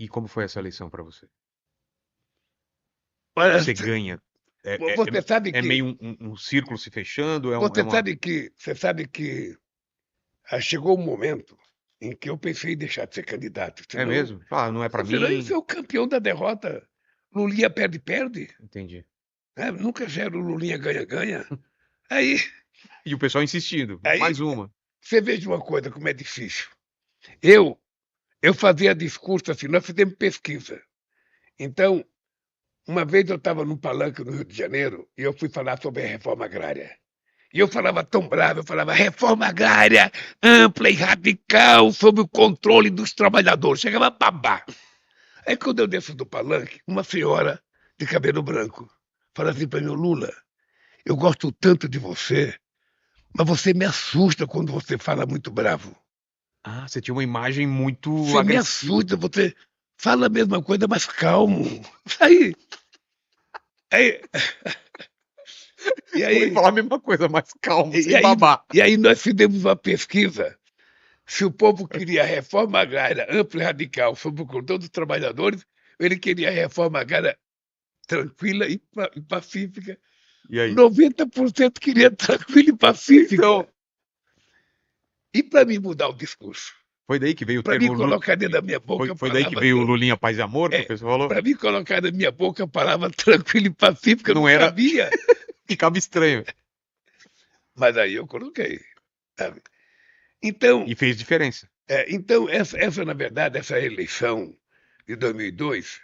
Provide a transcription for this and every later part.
E como foi essa eleição para você? Olha, Você ganha. É, é, você sabe é que, meio um círculo se fechando? É uma. você sabe que chegou um momento em que eu pensei em deixar de ser candidato, É senão, mesmo? Ah, não é para senão eu mim. sou o campeão da derrota. Lulinha perde, Entendi. né? Nunca gera o Lulinha ganha. Aí, E o pessoal insistindo. aí Mais uma. você veja uma coisa, como é difícil. Eu, eu fazia discurso assim, nós fizemos pesquisa. Então, uma vez eu estava num palanque no Rio de Janeiro e eu fui falar sobre a reforma agrária. E eu falava tão bravo, eu falava reforma agrária ampla e radical sob o controle dos trabalhadores. Chegava a babar. Aí quando eu desço do palanque, uma senhora de cabelo branco fala assim para mim, Lula, eu gosto tanto de você, mas você me assusta quando você fala muito bravo. Ah, você tinha uma imagem muito Você me agressiva. assusta, você fala a mesma coisa, mas calmo. Aí, aí, e Eu ia aí, falar a mesma coisa, mais calmo, e sem aí, babar. e aí nós fizemos uma pesquisa se o povo queria reforma agrária ampla e radical sobre o controle dos trabalhadores, ele queria reforma agrária tranquila e pacífica. E aí? 90% queria tranquila e pacífica. Então, E para mim mudar o discurso, foi daí que veio o para mim termo colocar dentro da minha Foi, boca a foi daí que palavra. veio o Lulinha Paz e Amor, que o pessoal falou? Para mim colocar na minha boca a palavra tranquila e pacífica não Não era. cabia. Ficava estranho. Mas aí eu coloquei. Sabe? Então, E fez diferença. então na verdade, essa eleição de 2002,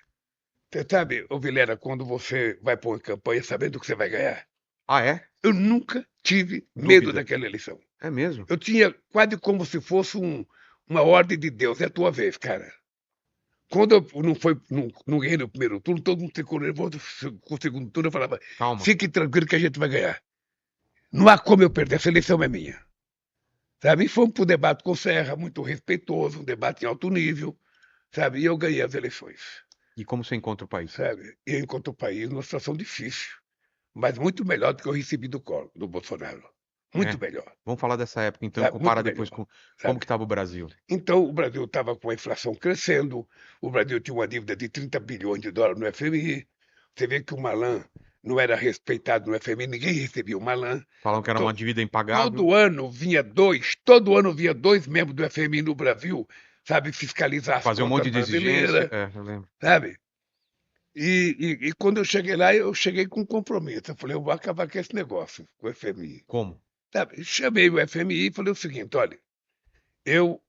você sabe, ô Vilera, quando você vai pôr em campanha sabendo que você vai ganhar, Ah, é? eu nunca tive medo Dúvida. daquela eleição. É mesmo? Eu tinha quase como se fosse uma ordem de Deus. É a tua vez, cara. Quando eu não ganhei no primeiro turno, todo mundo ficou nervoso. Com o segundo turno, eu falava: Calma. fique tranquilo que a gente vai ganhar. Não há como eu perder, essa eleição é minha. Sabe? E fomos para o debate com o Serra, muito respeitoso, um debate em alto nível, sabe? E eu ganhei as eleições, E como você encontra o país? sabe? E eu encontro o país numa situação difícil, mas muito melhor do que eu recebi do Bolsonaro. Muito É. melhor, Vamos falar dessa época, então, sabe? comparar Muito depois melhor, com como que sabe? estava o Brasil. Então, o Brasil estava com a inflação crescendo, o Brasil tinha uma dívida de 30 bilhões de dólares no FMI. Você vê que o Malan não era respeitado no FMI, ninguém recebia o Malan. Falam que era uma To- dívida impagável. todo ano vinha dois membros do FMI no Brasil, sabe, fiscalizar as Fazer um contas monte de exigência. brasileiras, É, eu lembro. sabe? E quando eu cheguei lá, eu cheguei com um compromisso. Eu falei, eu vou acabar com esse negócio, com o FMI. Como? Sabe? Chamei o FMI e falei o seguinte: olha, eu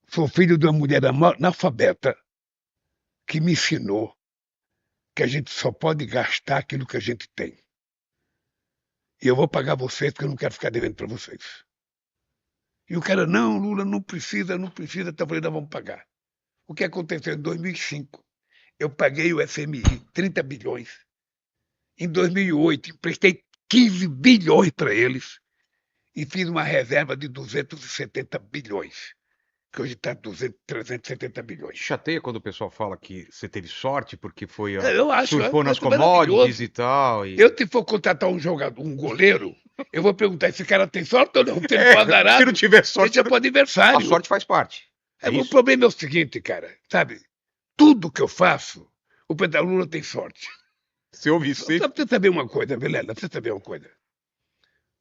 sou filho de uma mulher analfabeta que me ensinou que a gente só pode gastar aquilo que a gente tem. E eu vou pagar vocês porque eu não quero ficar devendo para vocês. E o cara, não, Lula, não precisa, não precisa. Então eu falei, nós vamos pagar. O que aconteceu em 2005? Eu paguei o FMI 30 bilhões. Em 2008, emprestei 15 bilhões para eles e fiz uma reserva de 270 bilhões, que hoje está 370 Te bilhões. chateia quando o pessoal fala que você teve sorte porque foi Eu surfou nas acho commodities e maravilhoso. tal. Eu, se for contratar um jogador, um goleiro, eu vou perguntar: esse cara tem sorte ou não? Se ele for Se não azarado, tiver sorte, deixa para o a adversário. sorte faz parte. É O isso? problema é o seguinte, cara, sabe? Tudo que eu faço, o Pedro Lula tem sorte. Se eu ouvir Só sempre. pra você saber uma coisa, Vilela, pra você saber uma coisa.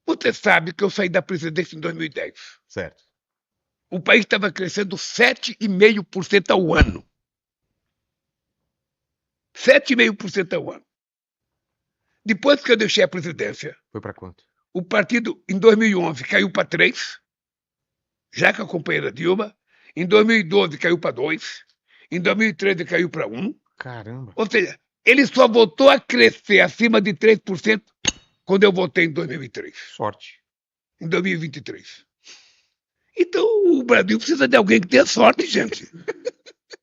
Você sabe que eu saí da presidência em 2010. Certo. O país estava crescendo 7,5% ao ano. 7,5% ao ano. Depois que eu deixei a presidência, Foi para quanto? o partido, em 2011, caiu para 3, já com a companheira Dilma. Em 2012, caiu para 2. Em 2013, caiu para 1. Caramba. Ou seja, ele só voltou a crescer acima de 3% quando eu votei em 2003, Sorte. em 2023. Então o Brasil precisa de alguém que tenha sorte, gente.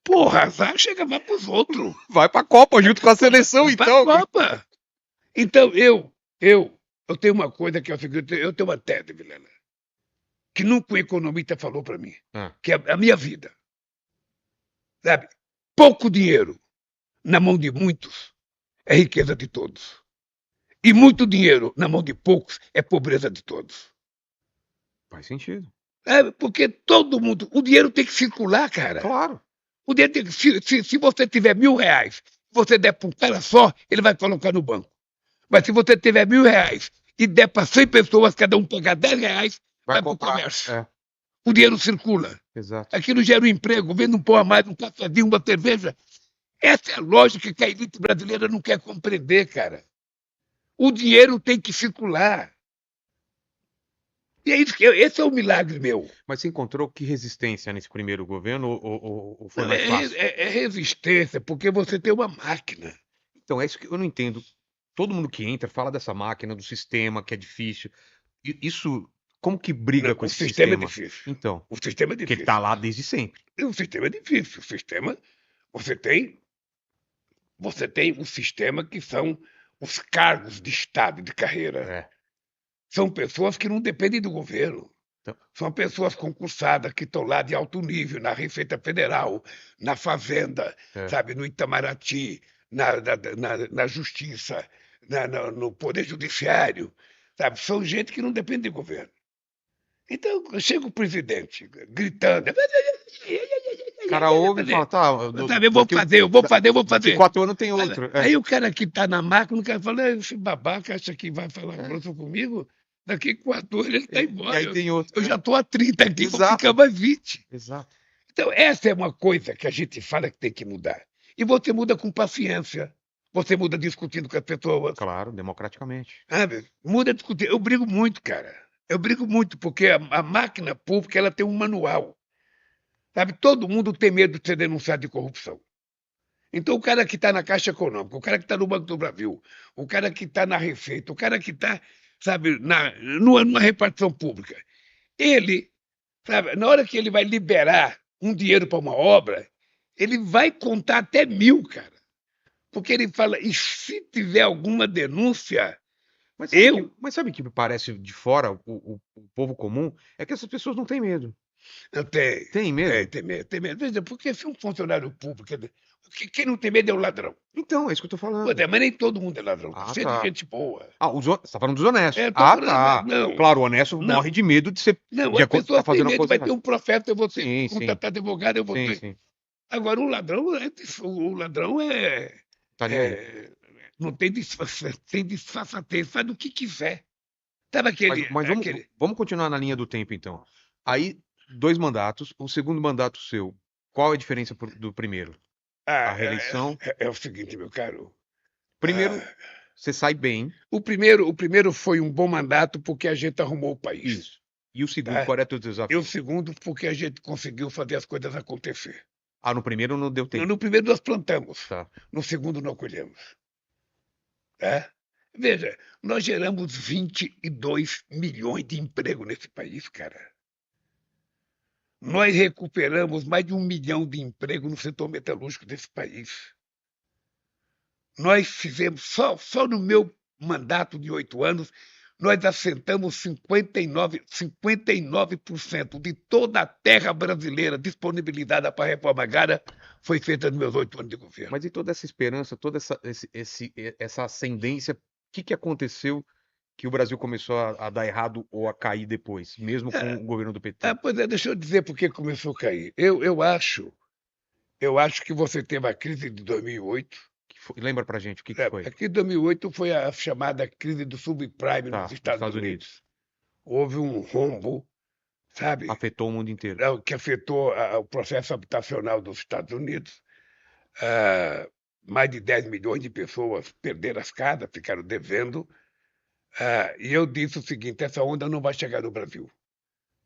Porra, azar chega, vai pros outros. Vai pra Copa junto com a seleção, Vai pra então. Copa. Então eu tenho uma coisa que é o seguinte: eu tenho uma tese, Vilela, que nunca um economista falou para mim, Ah, que é a minha vida. Sabe? Pouco dinheiro na mão de muitos é riqueza de todos. E muito dinheiro na mão de poucos é pobreza de todos. faz sentido. É, porque todo mundo. O dinheiro tem que circular, cara. Claro. O dinheiro se você tiver R$ 1.000, você der para um cara só, ele vai colocar no banco. Mas se você tiver R$ 1.000 e der para 100 pessoas, cada um pegar R$ 10, vai para o comprar. comércio. É, O dinheiro circula. exato. Aquilo gera um emprego, vende um pão a mais, um cafezinho, uma cerveja. Essa é a lógica que a elite brasileira não quer compreender, cara. O dinheiro tem que circular. E é isso esse é o milagre meu. Mas você encontrou que resistência nesse primeiro governo ou foi Não, mais fácil? é resistência, porque você tem uma máquina. Então, é isso que eu não entendo. Todo mundo que entra fala dessa máquina, do sistema, que é difícil. Isso, como que briga Não, com o esse sistema é sistema? difícil. Então, O sistema é porque ele difícil. tá lá desde sempre. O sistema é difícil. O sistema, você tem um sistema que são os cargos de Estado de carreira. É. São pessoas que não dependem do governo. Então, São pessoas concursadas que estão lá de alto nível, na Receita Federal, na Fazenda, é. sabe, no Itamaraty, na Justiça, no Poder Judiciário. Sabe? São gente que não depende do governo. Então, chega o presidente gritando. O cara ouve e fala, tá, Sabe, eu vou fazer. daqui 4 anos tem outro. É. Aí o cara que está na máquina, o cara fala, esse babaca acha que vai falar É. grosso comigo? Daqui 4 anos ele está E embora. aí tem outro. Eu já estou há 30 aqui, vou Exato. ficar mais 20. Exato. Então, essa é uma coisa que a gente fala que tem que mudar. E você muda com paciência. Você muda discutindo com as pessoas. Claro, democraticamente. Sabe? Muda discutindo. Eu brigo muito, cara. Eu brigo muito, porque a máquina pública ela tem um manual. Sabe? Todo mundo tem medo de ser denunciado de corrupção. Então, o cara que está na Caixa Econômica, o cara que está no Banco do Brasil, o cara que está na Receita, o cara que está, sabe, numa repartição pública, ele, sabe, na hora que ele vai liberar um dinheiro para uma obra, ele vai contar até 1.000, cara. Porque ele fala, e se tiver alguma denúncia, Mas sabe o que me parece de fora, o povo comum? É que essas pessoas não têm medo. eu tenho. Tem medo? Tem medo. Veja, porque se um funcionário público. Quem não tem medo é o ladrão. Então, é isso que eu tô falando. Pois é, mas nem todo mundo é ladrão. Ah, Cheio tá. de gente boa. Ah, você tá falando dos honestos. É, tô Ah, falando, tá. não. Claro, o honesto Não. morre de medo de ser. Não, de as pessoas têm fazendo uma medo, coisa vai ter errada. um processo, eu vou ter Sim, que contratar advogado, eu vou sim, ter. sim. Agora, o ladrão Tá nem aí. não tem disfarçatez, faz o que quiser. Sabe aquele. Mas vamos continuar na linha do tempo, então. Aí, 2 mandatos. O segundo mandato seu, qual é a diferença do primeiro? A reeleição. É o seguinte, meu caro. Primeiro, Ah, você sai bem. o primeiro foi um bom mandato porque a gente arrumou o país. Isso. E o segundo, Tá? qual é o teu E desafio? o segundo porque a gente conseguiu fazer as coisas acontecer. Ah, no primeiro não deu tempo. No primeiro nós plantamos, Tá. no segundo nós colhemos. Tá? Veja, nós geramos 22 milhões de emprego nesse país, cara. Nós recuperamos mais de 1 milhão de empregos no setor metalúrgico desse país. Nós fizemos, só no meu mandato de 8 anos, nós assentamos 59% de toda a terra brasileira disponibilizada para a reforma agrária foi feita nos meus 8 anos de governo. Mas e toda essa esperança, toda essa ascendência, o que aconteceu que o Brasil começou a dar errado ou a cair depois, mesmo com o governo do PT? Pois é, deixa eu dizer por que começou a cair. Eu acho que você teve a crise de 2008. Lembra pra gente o que foi? A crise de 2008 foi a chamada crise do subprime nos Estados Unidos. Houve um rombo, sabe? Afetou o mundo inteiro. Que afetou o processo habitacional dos Estados Unidos. Mais de 10 milhões de pessoas perderam as casas, ficaram devendo. E eu disse o seguinte, essa onda não vai chegar no Brasil.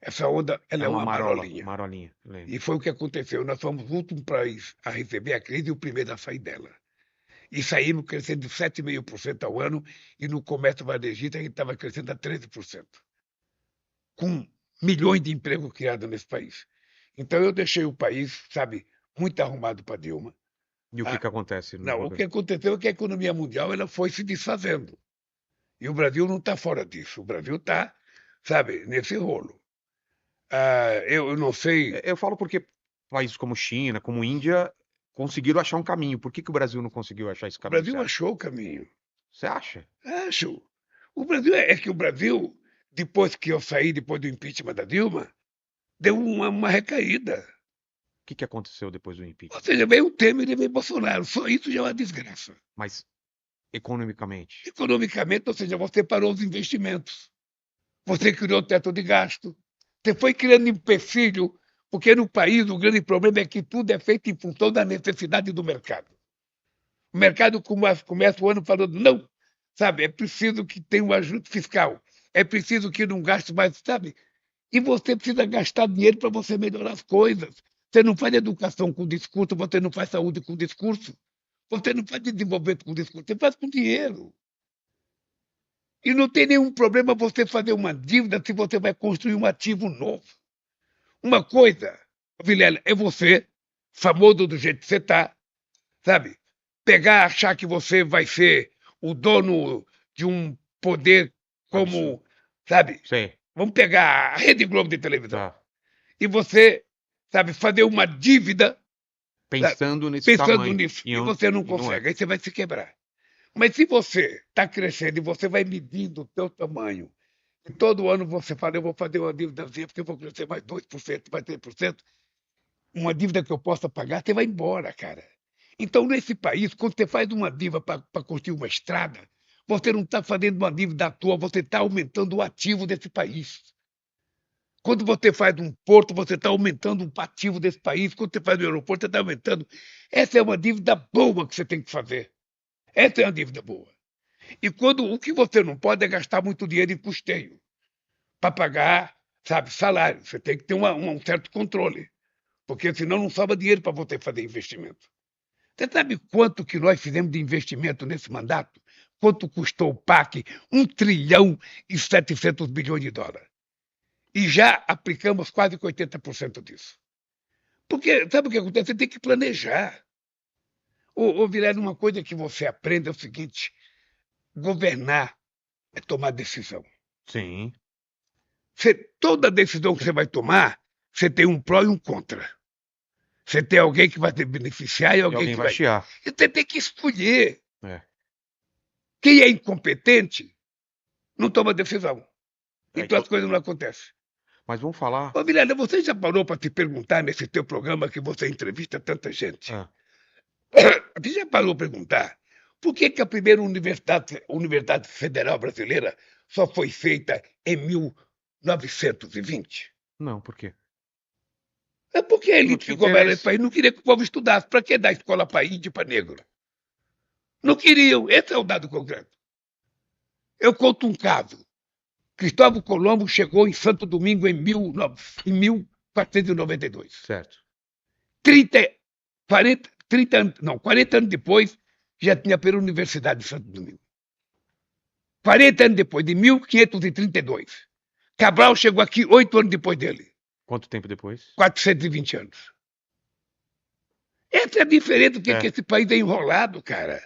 Essa onda ela é uma marolinha. Marolinha. E foi o que aconteceu. Nós fomos o último país a receber a crise e o primeiro a sair dela. E saímos crescendo de 7,5% ao ano, e no comércio varejista a gente estava crescendo a 13%. Com milhões de empregos criados nesse país. Então eu deixei o país, sabe, muito arrumado para Dilma. E o que acontece? Não, o que aconteceu é que a economia mundial ela foi se desfazendo. E o Brasil não está fora disso. O Brasil está, sabe, nesse rolo. Eu não sei. Eu falo porque países como China, como Índia, conseguiram achar um caminho. Por que o Brasil não conseguiu achar esse O caminho? Brasil achou o caminho. Você acha? Acho. O Brasil é que o Brasil, depois que eu saí, depois do impeachment da Dilma, deu uma recaída. que aconteceu depois do impeachment? Ou seja, veio o Temer e veio o Bolsonaro. Só isso já é uma desgraça. Mas economicamente? Economicamente, ou seja, você parou os investimentos. Você criou teto de gasto. Você foi criando empecilho, porque no país o grande problema é que tudo é feito em função da necessidade do mercado. O mercado começa o ano falando, não, sabe, é preciso que tenha um ajuste fiscal, é preciso que não gaste mais, sabe? E você precisa gastar dinheiro para você melhorar as coisas. Você não faz educação com discurso, você não faz saúde com discurso, você não faz desenvolvimento com discurso, você faz com dinheiro. E não tem nenhum problema você fazer uma dívida se você vai construir um ativo novo. Uma coisa, Vilela, é você, famoso do jeito que você está, sabe? Pegar, achar que você vai ser o dono de um poder como, Absurdo. sabe? Sei. Vamos pegar a Rede Globo de televisão. Tá. E você, sabe, fazer uma dívida Pensando nesse pensando tamanho. nisso. E não- você não e não é. consegue, aí você vai se quebrar. Mas se você está crescendo e você vai medindo o seu tamanho, e todo ano você fala, eu vou fazer uma dívidazinha porque eu vou crescer mais 2%, mais 3%, uma dívida que eu possa pagar, você vai embora, cara. Então, nesse país, quando você faz uma dívida para construir uma estrada, você não está fazendo uma dívida à toa, você está aumentando o ativo desse país. Quando você faz um porto, você está aumentando um ativo desse país. Quando você faz um aeroporto, você está aumentando. Essa é uma dívida boa que você tem que fazer. Essa é uma dívida boa. E quando o que você não pode é gastar muito dinheiro em custeio para pagar, sabe, salário. Você tem que ter um certo controle, porque senão não sobra dinheiro para você fazer investimento. Você sabe quanto que nós fizemos de investimento nesse mandato? Quanto custou o PAC? 1,7 trilhão e já aplicamos quase 80% disso. Porque sabe o que acontece? Você tem que planejar. Ô Vilela, uma coisa que você aprende é o seguinte: governar é tomar decisão. Sim. Toda decisão que você vai tomar, você tem um pró e um contra. Você tem alguém que vai te beneficiar e E alguém alguém que vai vai. chiar. E você tem que escolher. É. Quem é incompetente não toma decisão. É, Então as coisas não acontecem. Mas vamos falar. Ô, Vilela, você já parou para te perguntar nesse teu programa que você entrevista tanta gente? Ah, Você já parou para perguntar por que a primeira universidade federal brasileira só foi feita em 1920? não, por quê? É porque a Não elite tinha que governa esse interesse. país não queria que o povo estudasse. Para que dar escola para índio e para negro? Não queriam. Esse é o dado concreto. Eu conto um caso. Cristóvão Colombo chegou em Santo Domingo em 1492. Certo. 40 anos depois, já tinha pela Universidade de Santo Domingo. 40 anos depois, de 1532. Cabral chegou aqui 8 anos depois dele. Quanto tempo depois? 420 anos. Essa é a diferença do que esse país é enrolado, cara.